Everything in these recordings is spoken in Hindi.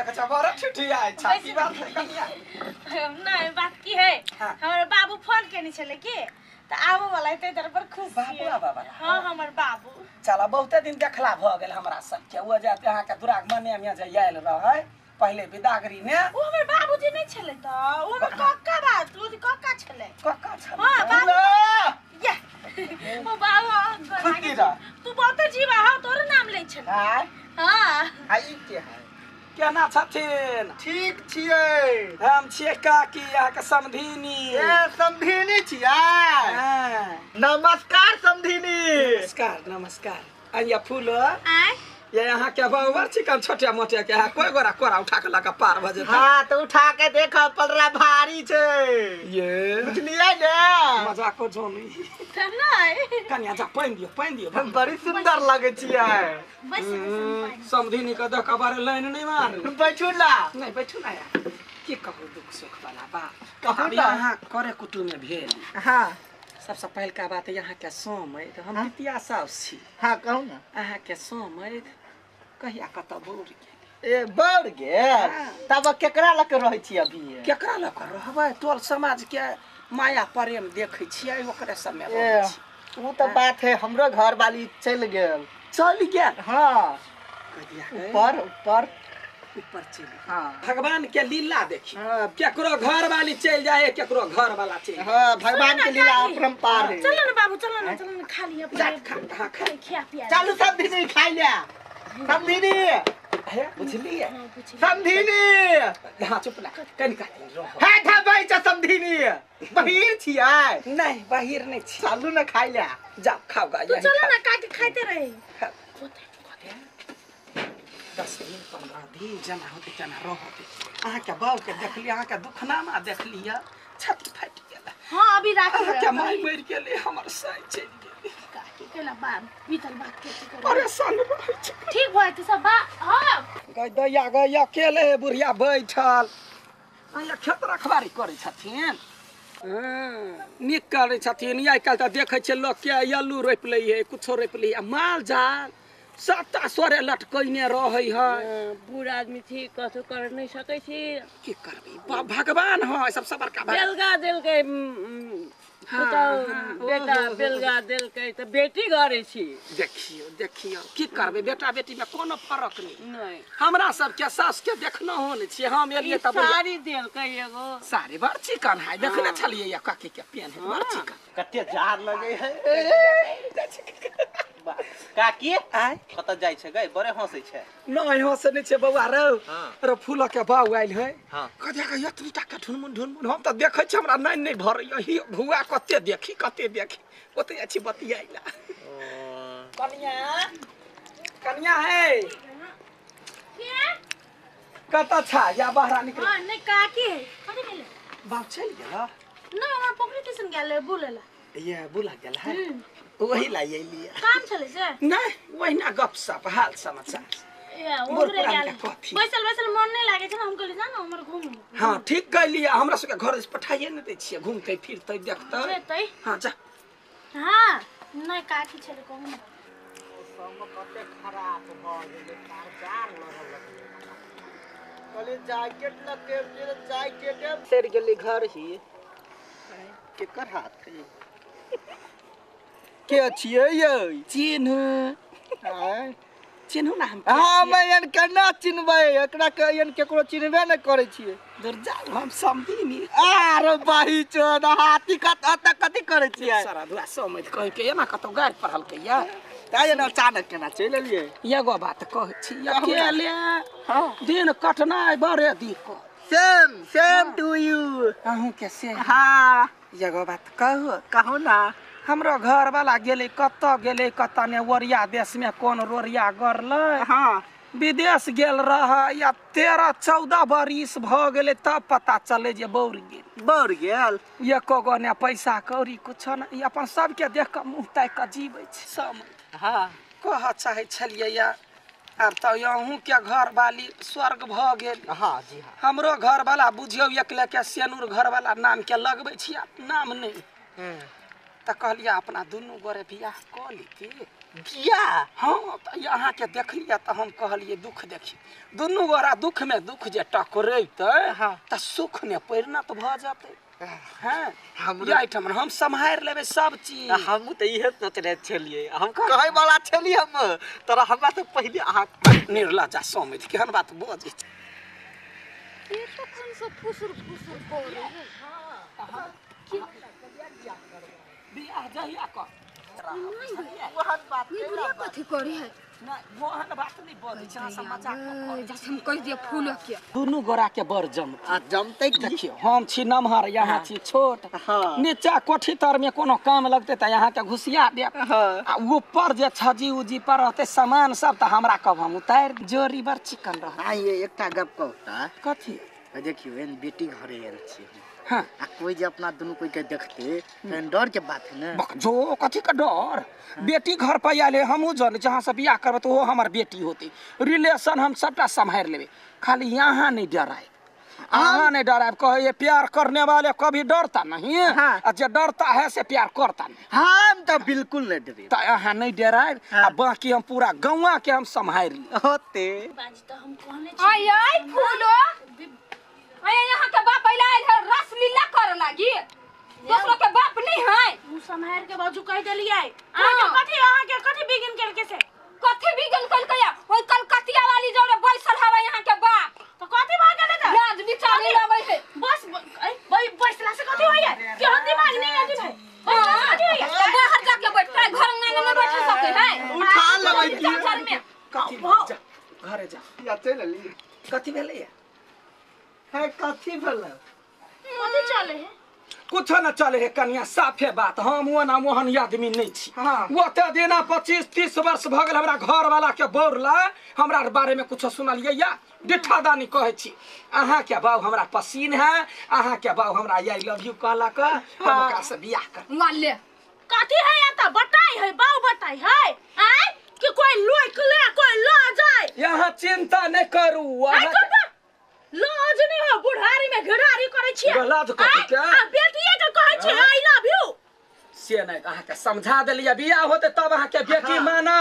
देख बड़ा ठिठिया है छाती बात है कनिया नहीं बात की है हाँ। हमारे बाबू फोन केनी छले की त आबो वाला है तेरे पर खुश बाबू आबा वाला हां हमर बाबू चला बहुते दिन देखला भ गेल हमरा सब के वो जाते अहाँ के दुराग मने में जे आयल रहे पहले विदागरी में ओ हमर बाबूजी नहीं छले त ओ हमर कक्का बात ओ कक्का छले कक्का छले हां बाबू या ओ बाबू खुदी रा तू बहुत जीवा हा तोर नाम ले छले हां हां आई के है केना छथिन ठीक छियै हम छियै काकी यहाँ के समधिनी ए समधिनी छियै हाँ। नमस्कार समधिनी नमस्कार नमस्कार अनिया फूलो आय ये यहाँ के बाबर चिकन छोटे मोटे के है कोई गोरा कोरा उठा के लगा पार भजे हाँ तो उठा के देखो पलरा भारी छै ये बुझलियै ने मजाक को जोनी त नहीं कन्या जा पाइन दियो हम बड़ी सुंदर लगे छियै बस समधिनी का देख बारे लाइन नहीं मार बैठू ना नहीं बैठू ना यार की कहू दुख सुख वाला बात कहू अब ना। यहाँ करे कुटुम में भेल हाँ सबसे पहल का बात है यहाँ के सोम है तो हम पितिया साउस छी हाँ कहू ना अहाँ के सोम है कहिया कत बोर ए बढ़ गेल तब केकरा लग रहे छी अभी केकरा लग रहबै टोल समाज के माया प्रेम देखे छियै ओकरे सब में रहै छी वो तो बात है हमरो घर वाली चल गेल चल गेल हाँ कहिया ऊपर ऊपर ऊपर चल हाँ भगवान के लीला देखी हाँ केकरो घर वाली चल जाए केकरो घर वाला चल हाँ भगवान के लीला अपरंपार है चलो ना बाबू चलो ना खा लिया जा खा हाँ खा खिया पिया चलू समधिनी खाई ले समधिनी है बुझलिए समधिनी हाँ चुप ना कनिका रहो है धबै छ समधिनी बहिर छियै नहीं बाहिर नहीं छी चलू ना खाई ले जा खाओ गा तो चलो ना काट के खाते रहे 10 दिन 15 दिन जना होते जना रहते अहाँ के बाऊ के देखली अहाँ के दुखनामा देखली छत फट गेल हां अभी राखी अहाँ के माई मर गेले हमर साई चल गेले काटी केला बात बीतल बात के कर परेशान रहै छी ठीक भए त सब हां गैया अकेले बुढ़िया बैठल अहाँ खेत रखवारी करै छथिन नीक करै छथिन आइ काल्हि तऽ देखै छियै लोक के आलू रोपि लै है कुछो रोपि लै है माल जाल सबटा सोरे लटकैने रहै है बूढ़ आदमी थी कथु कर नहीं सकै छी की करबै भगवान है सबसे बड़का बेलगा देल के बेटा बेलगा देल के त बेटी गरे छी देखियो की करबै बेटा बेटी में कोनो फर्क नहीं हमरा सब के सास के देखना हो ने छी हम एलिए तब साड़ी देल के एगो साड़ी बड़ चिकन है देखने छलिए या काकी के पेन है बड़ चिकन कते जार लगे है काकी आय कत जाय छै गई बड़े हंसै छै नहीं हंसे नहीं छे बउआ रे हाँ। रे फूल के बाऊ आइल है हाँ। कदे के यत्री टाका ढुनमुन हम त देखै छी हमरा नहीं भरैया ही भुआ कते देखी ओते अछि बतियाइला कन्या है कत छा या बाहर निकल हां नहीं काकी है कथि गेले बाप चल गेला ना हमरा पोखरी दिसन गेले बुलेला ये बुला गेल है वही लाई लिए काम चले से नहीं वही ना गपसप हाल समाचार ए ओरे गेले बैसल मन नहीं लागे छ हम कहले जान हमर घूम हाँ ठीक कहलिए हमरा सबके घर से पठाइए न दै छियै घूमते फिरते देखते जेतै हाँ जा हां नहीं काकी छले कहू ना सब कते खराब भ गेलै कार लगल कहले जैकेट लगे जैकेट सर गेलै घर ही केकर हाथ है के छियै ये चिन्हू ना हम हां मैं एन केना चिन्हबै एकरा के एन केकरो चिन्हबे नै करै छियै दूर जाओ हम समझी अरे बाही चोद हाथी कथी करै छियै सारा दुआ समझ कह के एना कतो गाड़ पढ़ल के या ताय न अचानक केना चलि एलियै एगो बात कहै छी अकेले हां दिन कटनाय बड़े दिक्कत सेम टू यू अहूं के से हां एगो बात कहू ना हमरो घर वाला गेले कत ने ओरिया देश में कोन रोरिया गरलै हां विदेश गेल रह या 13-14 बरिस भ गेले तब पता चले जे बौर गेल एको गो ने पैसा कौड़ी कुछ न ई अपन सबके देख के मुंह ताक के जीवे छै सब हां कह चाहे छलिए या आब त अहूं के घर वाली स्वर्ग भ गेल हां जी हां हमरो घर वाला बुझियो एकले के सेनुर घर वाला नाम के लगबै छी नाम नहीं त कहलिया अपना दुनू गोरे बियाह क ली बिया हाँ तो यहाँ के देख लिया तो हम कहलिए दुख देखी दुनू गोरा दुख में दुख जे टकरेते हाँ। तो सुख में परिणत भ जाते हैं हमरो एहिठाम हम सम्हारि लेबै सब चीज हम तो इहे सोचले छलिए हम कहे वाला छलिए हम तोरा हमरा से पहले अहाँ निर्लजा समझ केहन बात बजै छै ये तो कौन सा फुसुर फुसुर बोल रहे हैं बियाह जहिया कर वहन बात ये बुढ़िया कथी करे है नहीं ओहन बात नहीं बजै छै अहाँ सब मजाक करै जैसे हम कह दिया फूल के दुनू गोरा के बड़ जम आ जमते देखियो हम छी नमहर यहाँ छी छोट हाँ नीचा कोठी तर में कोनो काम लगते त यहाँ के घुसिया देब हाँ आ ऊपर जे छजी उजी पर रहते सामान सब त हमरा कब हम उतार जोरी बर चिकन रह आ ये एकटा गप कहता कथी देखियो एन बेटी घरे आयल छी हाँ आ कोई जे अपना दुनू कोई के देखते तो डर के बात है ना बक जो कथी का डर बेटी घर पर आले हमहू जाने जहाँ से बियाह करब तो वो हमार बेटी होती रिलेशन हम सबटा संभाल लेबे खाली यहाँ नहीं डराए यहाँ नहीं डराए कहे ये प्यार करने वाले कभी डरता नहीं हाँ। और जो डरता है से प्यार करता नहीं हम तो बिल्कुल नहीं डरे तो यहाँ नहीं डराए हाँ। बाकी हम पूरा गौवा के हम संभाल ली होते बाजी तो हम कहने आई आई फूलो आई यहाँ के बाप पहले आयल है रस लीला कर लागी दूसरों के बाप नहीं है मुंह संभाल के बाजू कह देलिए आहा के कथी बिगिन करके से कथी बिगन कल कया ओई कलकतिया वाली जोरे बैसल हवा यहाँ के बाप तो कथी भाग गेले त लाज बिचारी लगे है बस भाई बैसला से कथी होइए के दिमाग नहीं है जी भाई हां तो बाहर जाके बैठता है घर में नहीं बैठ सके है उठा लेबै घर में कथी जा घरे जा या चल ली कथी भेलै है कथी भेल कथी चले है कुछ न चले है कनिया साफे बात हम वो ना मोहन आदमी नहीं छी हाँ। वो ते देना 25-30 वर्ष भ गेल हमरा घर वाला के बोरला हमरा बारे में कुछ सुनलिए या डिठादानी कहे छी अहाँ के बाऊ हमरा पसीन है अहाँ के बाऊ हमरा आई लव यू कहला का हम ओकरा से बियाह कर वाले कथी है या त बताई है बाऊ बताई है आय कि कोई लोक ले कोई ला जाए यहाँ चिंता नहीं करू आय अहाँ कर लाज नहीं हो बुढ़ारी में घड़ारी करे छी लाज कथी के? आ बेटिए के कहे छी आई लव यू से नहीं अहाँ के समझा देलिए बियाह होते तब अहाँ के बेटी माना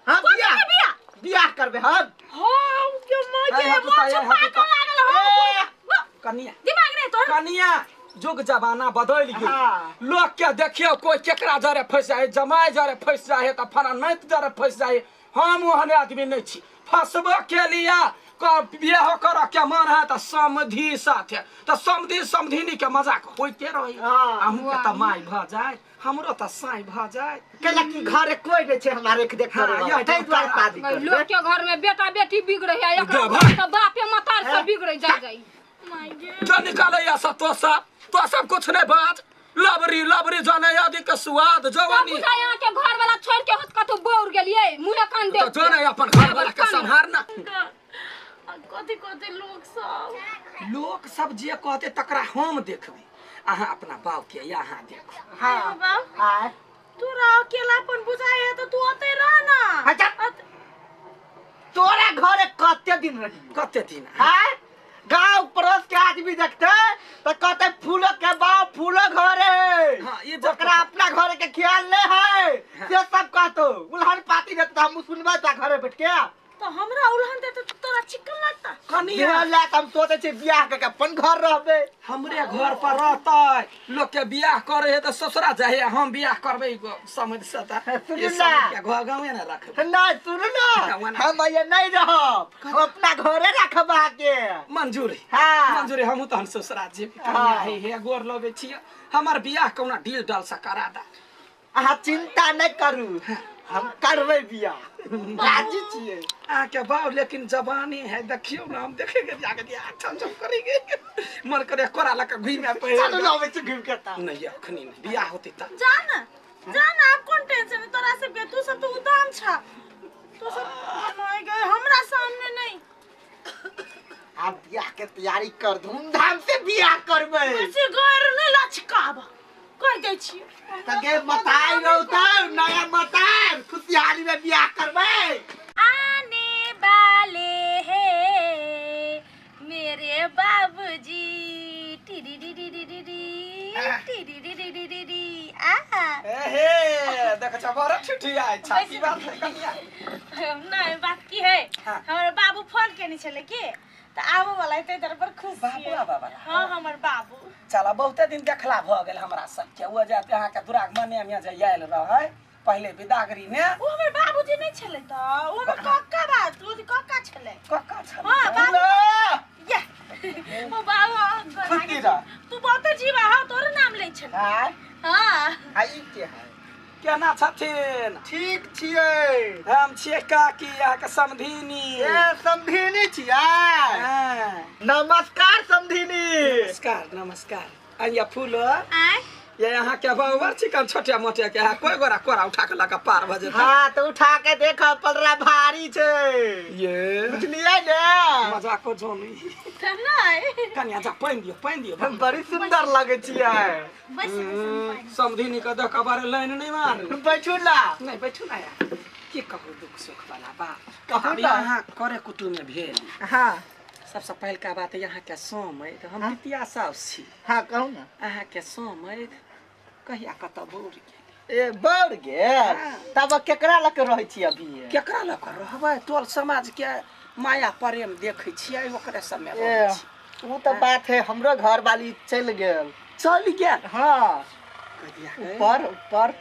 हां बिया बिया बियाह करबे हम हम के मां के हाय, मोछ हाय, हाय, पाक लागल हो कनिया दिमाग नहीं तो कनिया जुग जमाना बदल गेल हाँ। लोग के देखियो कोई केकरा जरे फंस जाए जमाए जरे फंस जाए तो फना नैत जरे फंस जाए हम ओहन आदमी नहीं छी फंसबो के लिया बियाह कर के मन है तो समधी साथे तो समधी समधिनी के मजाक होते रही हाँ। हमहू के तो माई भ जाए हमरो तो साई भ जाए केला की घरे कोई नहीं छे हमारे के देख हाँ, करे यह तै द्वारा शादी कर लोग के घर में बेटा बेटी बिगड़े है एक दे तो बापे मतार से बिगड़े जा जाई माय गे जो निकाले या सब तो सब कुछ नहीं बात लबरी लबरी जाने यादी के स्वाद जवानी बुझा यहाँ के घर वाला छोड़ के होत कतो बोर गेलिए मुंह कान तो देख जो नहीं अपन घर वाला के संभारना कथी कथी लोग सब जे कहते तकरा हम देखबे अहाँ अपना बाप के यहाँ देखो हां बाबू हां तोरा अकेलापन बुझाए है तो तू ओते रह ना अच्छा तोरा घरे कते दिन रही कते दिन हां गांव पड़ोस के आदमी देखते तो कहते फूलो के बाप फूलो घरे हाँ, ये ओकरा अपना घरे के ख्याल नहीं है से सब कहतो उल्हन पाती देते हम सुनबे ता घरे बैठ के तो हमरा उल्हन दे तो तोरा चिकन लगता कनिया बियाह ला हम सोचे छे बियाह के अपन घर रहबे हमरे घर पर रहते लोग के बियाह करे है तो ससुरा जाए हम बियाह करबे समझ सता सुन ये ना। समझ के घर गाँव ना रखबे ना सुन ना हम ये नहीं रहब हम अपना घरे रखबा के मंजूर है हाँ। मंजूर है हम तो हम ससुरा जी हाँ। हे गोर लगे छिए हमर बियाह कौना डील डाल सा करा दा अहाँ चिंता नहीं करू हम करबे बियाह राजी छिए आके बाऊ लेकिन जवानी है देखियो ना हम देखेंगे जाके दिया ठम ठम करेंगे मन करे कोरा लका घुमे पे चलो लावे से घूम के ता नहीं अखनी नहीं बियाह होती त जान आप कौन टेंशन है तोरा सब के तू सब तो उदाम छा तू सब माय गे हमरा सामने नहीं आप बियाह के तैयारी कर धूमधाम से बियाह करबे ऐसे घर नहीं लचकाब कह दे छी तगे बताई रहता नया मतार खुशहाली में बियाह करबे आने वाले हैं मेरे बाबूजी टिडी डी डी डी डी डी टिडी डी डी डी डी डी ए हे देख छ बड़ा ठिठियाय छ की बात है कनिया नहीं बात की है हाँ। हमारे बाबू फोन केने छले की त आबो वाला है तेरे पर खुश बाबू आबा वाला? हां हमर बाबू चला बहुते दिन देखला भ गेल हमरा सब के वो जाते अहाँ के दुराग मने में जे आयल रहै पहले विदागरी में ओ हमर बाबूजी नहीं छले त ओ हमर कक्का बात ओ कक्का छले कक्का छ हां बाबू या ओ बाबू खुदी रा तू बहुत जीवा हो तोर नाम ले छले हां हां आई के है केना छथिन? ठीक छियै हम छियै काकी अहाँ के समधिनी। ए समधिनी छियै हाँ। नमस्कार समधिनी नमस्कार नमस्कार अइया फूल आय ये यहाँ के बाबूवर चिकन छोटे मोटे के है कोई गोरा कोरा उठा के लगा पार भजे हाँ तो उठा के देखो पलरा भारी छै ये बुझलियै ने मजाक को जोनी त नहीं कन्या जा पाइन दियो हम बड़ी सुंदर लगे छियै बस समधिनी के देख बारे लाइन नहीं मार बैठू ना नहीं बैठू ना यार की कहू दुख सुख वाला बात कहू अब ना। यहाँ करे कुटुम में भेल हाँ सबसे पहल का बात यहाँ के सोम है तो हम पितिया साउस छी हाँ कहू ना अहाँ के सोम है कहिया कत बोर गेल ए बढ़ गेल तब केकरा लग रहै छी अभी केकरा लग रहबै टोल समाज के माया प्रेम देखै छियै ओकरे समय ए रहै छी वो तो बात है हमरो घर वाली चल गेल चल गेल हाँ कहिया ऊपर ऊपर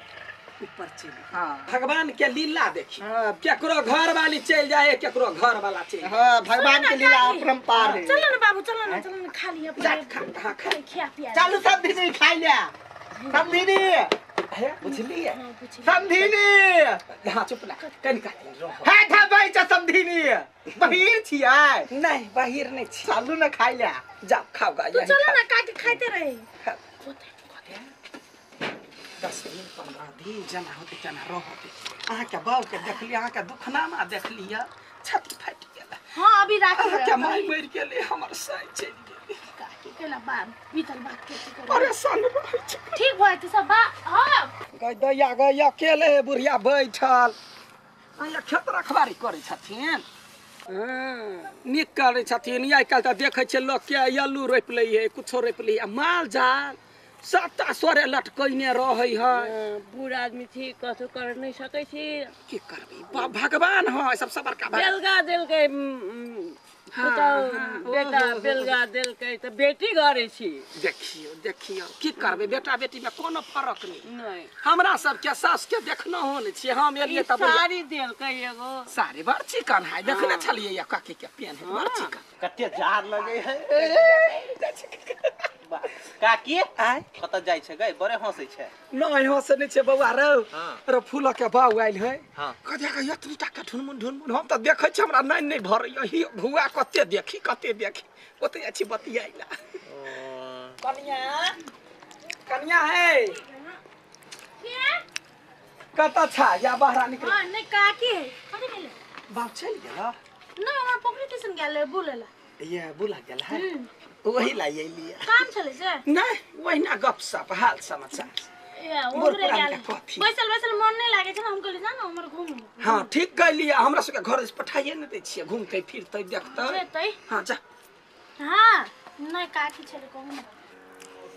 ऊपर चल हाँ भगवान के लीला देखी हाँ। केकरो घर वाली चल जाए केकरो घर वाला चल जाए हाँ भगवान के लीला अपरंपार है चलो ना बाबू चलो ना खा लिया जा खा हाँ खा खिया पिया चलू समधिनी खाई ले समधिनी है बुझलिए समधिनी हाँ चुप ना कनिका दिन रहो है धबै छ समधिनी बहिर छियै नहीं बाहिर नहीं छी चलू ना खाई ले जा खाओ गा तू चलो ना काके खाते रहे 10 दिन 15 दिन जना होते जना रहते अहाँ के बाऊ के देखली अहाँ के दुखनामा देखली छाती फाटि गेल हां अभी रात अहाँ के माई मरि गेले हमर साई चलि गेले काके केला बात बीतल बात के परेशान रहै छै ठीक भए त सब हां गई अकेले बुढ़िया बैठल अइया खेत रखबारी करै छथिन नीक करै छथिन आइ काल्हि तऽ देखै छियै लोक के आलू रोपि लै है कुछो रोपि लै माल जाल सबटा सोरे लटकैने रहै है बूढ़ आदमी थी कथो कर नहीं सकै छी की करबै भगवान है सबसे बड़का बेलगा देल के बेटा बेलगा देल के तो बेटी घरे छी देखियो की करबै बेटा बेटी में कोनो फर्क नहीं नहीं हमरा सबके सास के देखना हो ने छियै हम एलियै तब साड़ी देल के एगो साड़ी बड़ चिकन है देखने छलियै या काकी के पेन है बड़ चिकन कते जार लगे है काकी आय कत जाय छै गई बड़े हंसै छै नहीं हंसे नहीं छे बउआ रौ हाँ। रो फूल के बाऊ आइल है हाँ। कदे के यतनी टा के ढुनमुन हम त देखे छ हमरा नहीं भरैया ही भुआ कते देखी ओते अछि बतियाइला कन्या है कत छा या बाहर निकल हां नहीं काके कथि गेले बाप चल गेला नहीं हमरा पोखरी स्टेशन गेले बोलेला ये बुला गेल है वही ला ये लिया काम चले से नहीं वही ना गपसप हाल समाचार ए मोर ओकरे पुरान गेल के कथी बैसल मन नहीं लागे छै ना हम कहले जा ना हमर घूम हाँ ठीक कहलिए हमरा सबके घर से पठाइए नहीं दै छियै घूमते फिरते देखते जेतै हाँ जा हां नहीं काकी छले कहू ना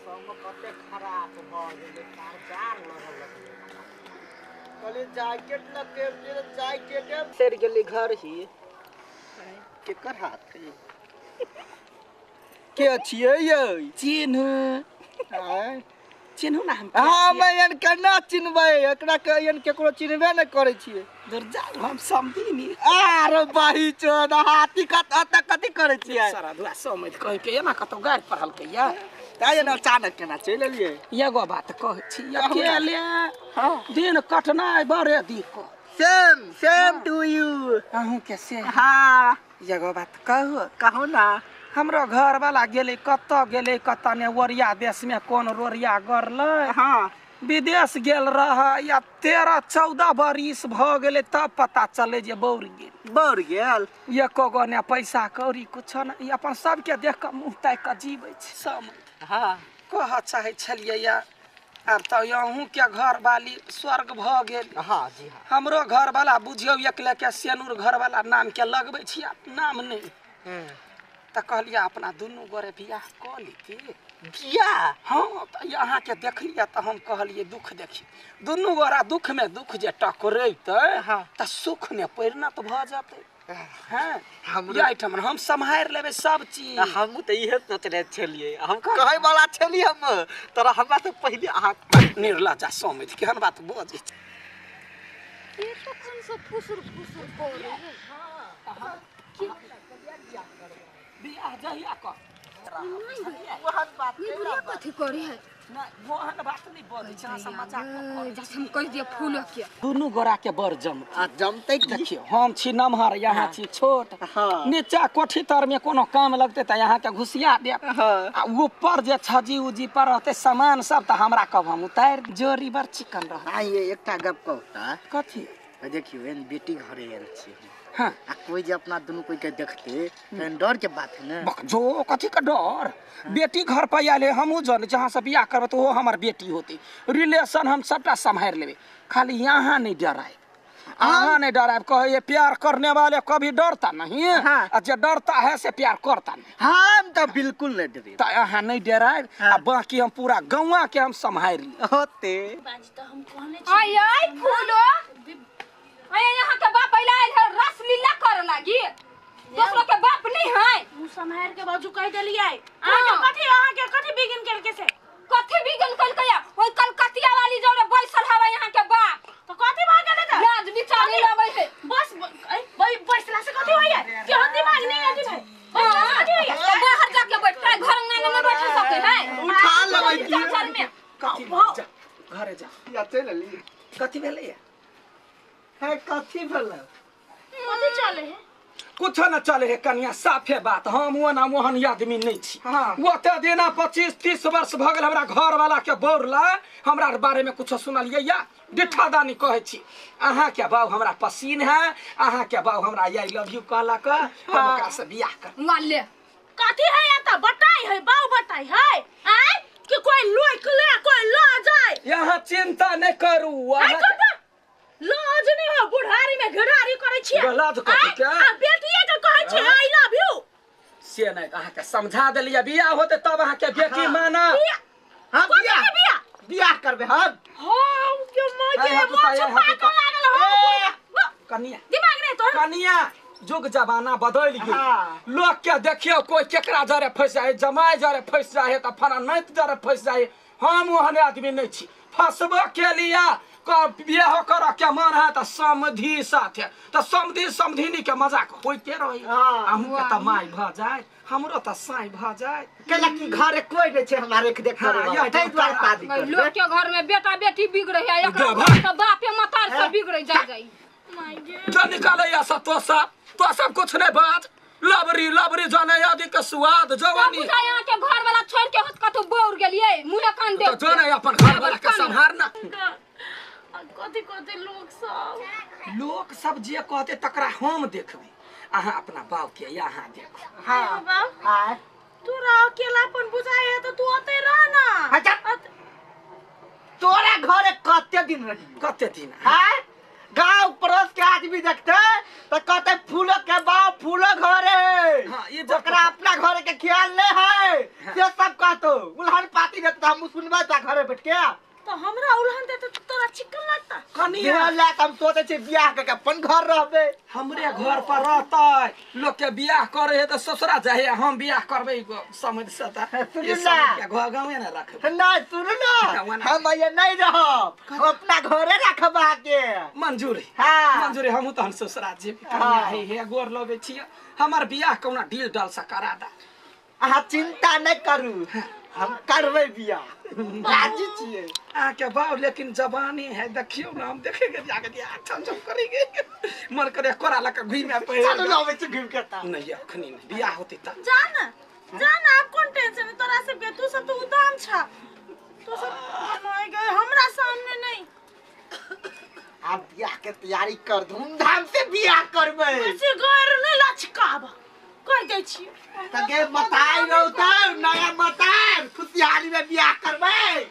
सब कते खराब भ गेलै तार जार लगल कहले जैकेट लगे जैकेट सेर गेली घर ही केकर हाथ है के छियै यै चिन्हू आय चिन्हू ना हम हम एन केना चिन्हबै एकरा के एन केकरो चिन्हबे नै करै छियै दुर्जाल हम समधिनी आरो बाही चोद हाथी कत कथि करै छियै सारा दुआ समझ कह के एना कतौ गाड़ पढ़ल के या ताय न अचानक केना चलि एलियै एगो बात कहै छी अकेले हां दिन कटनाइ बड़े दिक्कत सेम टू यू अहूँ के से हां एगो बात कहू कहू ना हमरो घर वाला गेले कत ने ओरिया देश में कौन रोरिया गरलै हां विदेश गेल रह या 13-14 बरिस भ गेले तब पता चले जे बौर गेल एको गो ने पैसा कौड़ी कुछ न अपन सबके देख के मुंह ताक के जीवे छै सब हां कह चाहे छलिए या आब तो अहूँ के घर वाली स्वर्ग भ गेल हां जी हां हमरो घर वाला बुझियो एकले के सेनुर घर वाला नाम के लगबै छी नाम नहीं त कहलिए अपना दुनू गोरे बियाह क लीती बियाह हाँ तो यहाँ के देख लिया तो हम कहलिए दुख देखी दुनू गोरा दुख में दुख जे टकरेते हाँ। तो सुख ने परिणत भ जाते हैं हमरो- ये आइटम हम संभाल लेबे सब चीज हम तो इहे सोच रहे छलिए हम कहे वाला छलिए हम तोरा हमरा से पहले अहाँ निर्लजा समित केहन बात बजे ये तो कौन सा फुसुर फुसुर करे है बियाह जहिया कर वहन बात ये बुढ़िया कथी करे है नहीं मोहन बात नहीं बजे छै सब मजाक जैसे हम कह दिए फूल के दुनू गोरा के बड़ जम आ जमते की देखियो हम छी नमहर यहाँ छी छोट हाँ। नीचा कोठी तर में कोनो काम लगते त यहाँ के घुसिया दे हाँ। आ ऊपर जे छजी उजी पर रहते सामान सब त हमरा कब हम उतार जोरी बर चिकन रह हाँ ये एकटा गप कहता कथी देखियो एन बेटी घरे आयल छी हाँ आ कोई जे अपना दुनू कोई के देखते तो डर के बात है ना बक जो कथी का डर बेटी घर पर आले हमहू जन जहाँ से बियाह करब तो वो हमार बेटी होती रिलेशन हम सबटा संभाल लेबे खाली यहाँ नहीं डराए यहाँ नहीं डराए कहे ये प्यार करने वाले कभी डरता नहीं हाँ। और जो डरता है से प्यार करता नहीं हम तो बिल्कुल नहीं डरे तो यहाँ नहीं डराए आ बाकी हम पूरा गौवा के हम संभाल लिए होते बाजी तो हम कहने आई आई फूलो आई यहाँ के बाप पहले आइल है रस लीला करे लागी दूसरों के बाप नहीं है मुंह संभाल के बाजू कह देलिए अहाँ के कथी बिगिन करके से कथी बिगन कल कया ओई कलकतिया वाली जोड़े बैसल हवा यहाँ के बाप तो कथी भाग गेले त लाज बिचारी लगे है बस भाई बैसला से कथी होइए के हम दिमाग नहीं आती भाई बैसला से कथी होइए तो बाहर जाके बैठ के घर में नहीं बैठ सके है उठा लेबै घर में कथी जा घरे जा या चल ली कथी भेलै है कथी भेलै कथी चले है कुछ न चले है कनिया साफे बात हम वो ना मोहन आदमी नहीं छी हाँ। वो ते देना 25-30 वर्ष भ गेल हमरा घर वाला के बोरला हमरा बारे में कुछ सुनलिए या डिठादानी कहे छी अहाँ के बाऊ हमरा पसीन है अहाँ के बाऊ हमरा आई लव यू कहला का हम ओकरा से बियाह कर वाले कथी है या त बताई है बाऊ बताई है आय कि कोई लोक ले कोई ला जाए यहाँ चिंता नहीं करू आय करता लाज नहीं हो बुढ़ारी में घड़ारी करे छी लाज कथी के? आ बेटिए के कहे छी आई लव यू से नहीं अहाँ के समझा देलिए बियाह होते तब अहाँ के बेटी माना हम कथी के बिया बियाह करबे हम हां के माजे हाय, हाथ मोछ उठाइए, हाथ पाक लागल हो कनिया दिमाग नहीं तो कनिया जुग जमाना बदल गेल हाँ। लोग के देखियो कोई केकरा जरे फंस जाए जमाई जरे फंस जाए त फना नैत जरे फंस जाए हम ओहन आदमी नहीं छी फंसबो के लिया बियाह कर के मन है त समधी साथे त समधी समधिनी के मजाक होइते रही हाँ। हमहू के त माई भ जाए हमरो त साई भ जाए केला की घरे कोई नहीं छे हमारे के देख हाँ, करे यह तै द्वारा शादी कर लोग के घर में बेटा बेटी बिगड़े है एकरा गधा। घर के बापे मतार से बिगड़े जाई माजे जो निकाले या सब तो सब कुछ नहीं बात लबरी लबरी जाने आदि के स्वाद जवानी बुझा यहाँ के घर वाला छोड़ के हत कतो बोर गेलिए मुंह कान दे तो जो नहीं अपन घर वाला के संभारना कथी कथी लोग सब जे कहते तकरा हम देखबे अहाँ अपना बाप के यहाँ देखो हां बाबू हां तोरा अकेलापन बुझाए है तो तू आते रह ना हटा तोरा घरे कते दिन रही कते दिन हां गांव पड़ोस के आदमी देखते तो कहते फूलो के बाप फूलो घरे हाँ, ये जब ओकरा अपना घरे के ख्याल नहीं है ये सब कहतो उल्हन पाती देता हम सुनबे ता घरे बैठ के तो हमरा उल्हन दे तो तोरा चिकन लगता कनिया बियाह ला हम सोचे छे बियाह के अपन घर रहबे हमरे घर पर रहता लोग के बियाह करे है तो ससुरा जाए हम बियाह करबे समझ से सुन ये ना। समझ के घर गाँव में रखबे ना सुन ना हम ये नहीं रहब हम अपना घरे रखबा के मंजूरी हाँ। मंजूरी हम तो ससुरा जी हाँ। हे गोर लबे छियै हमर बियाह कौना डील डाल से करा दा अहाँ चिंता नहीं करू हम करबे बियाह राजी छिए आके बाऊ लेकिन जवानी है देखियो ना हम देखेंगे जाके दिया छम छम करेंगे मन करे कोरा लगा घुइमे पे चलो ना में घूम के ता नहीं अखनी नहीं बियाह होती त जान आप कौन टेंशन है तोरा से तू सब तो उदाम छा तू सब नहीं गए हमरा सामने नहीं आप बियाह के तैयारी कर धूमधाम से बियाह करबे ऐसे गैर नहीं लचकाब कह दे छी तगे बताई रहता नया मतार खुशहाली में बियाह करबे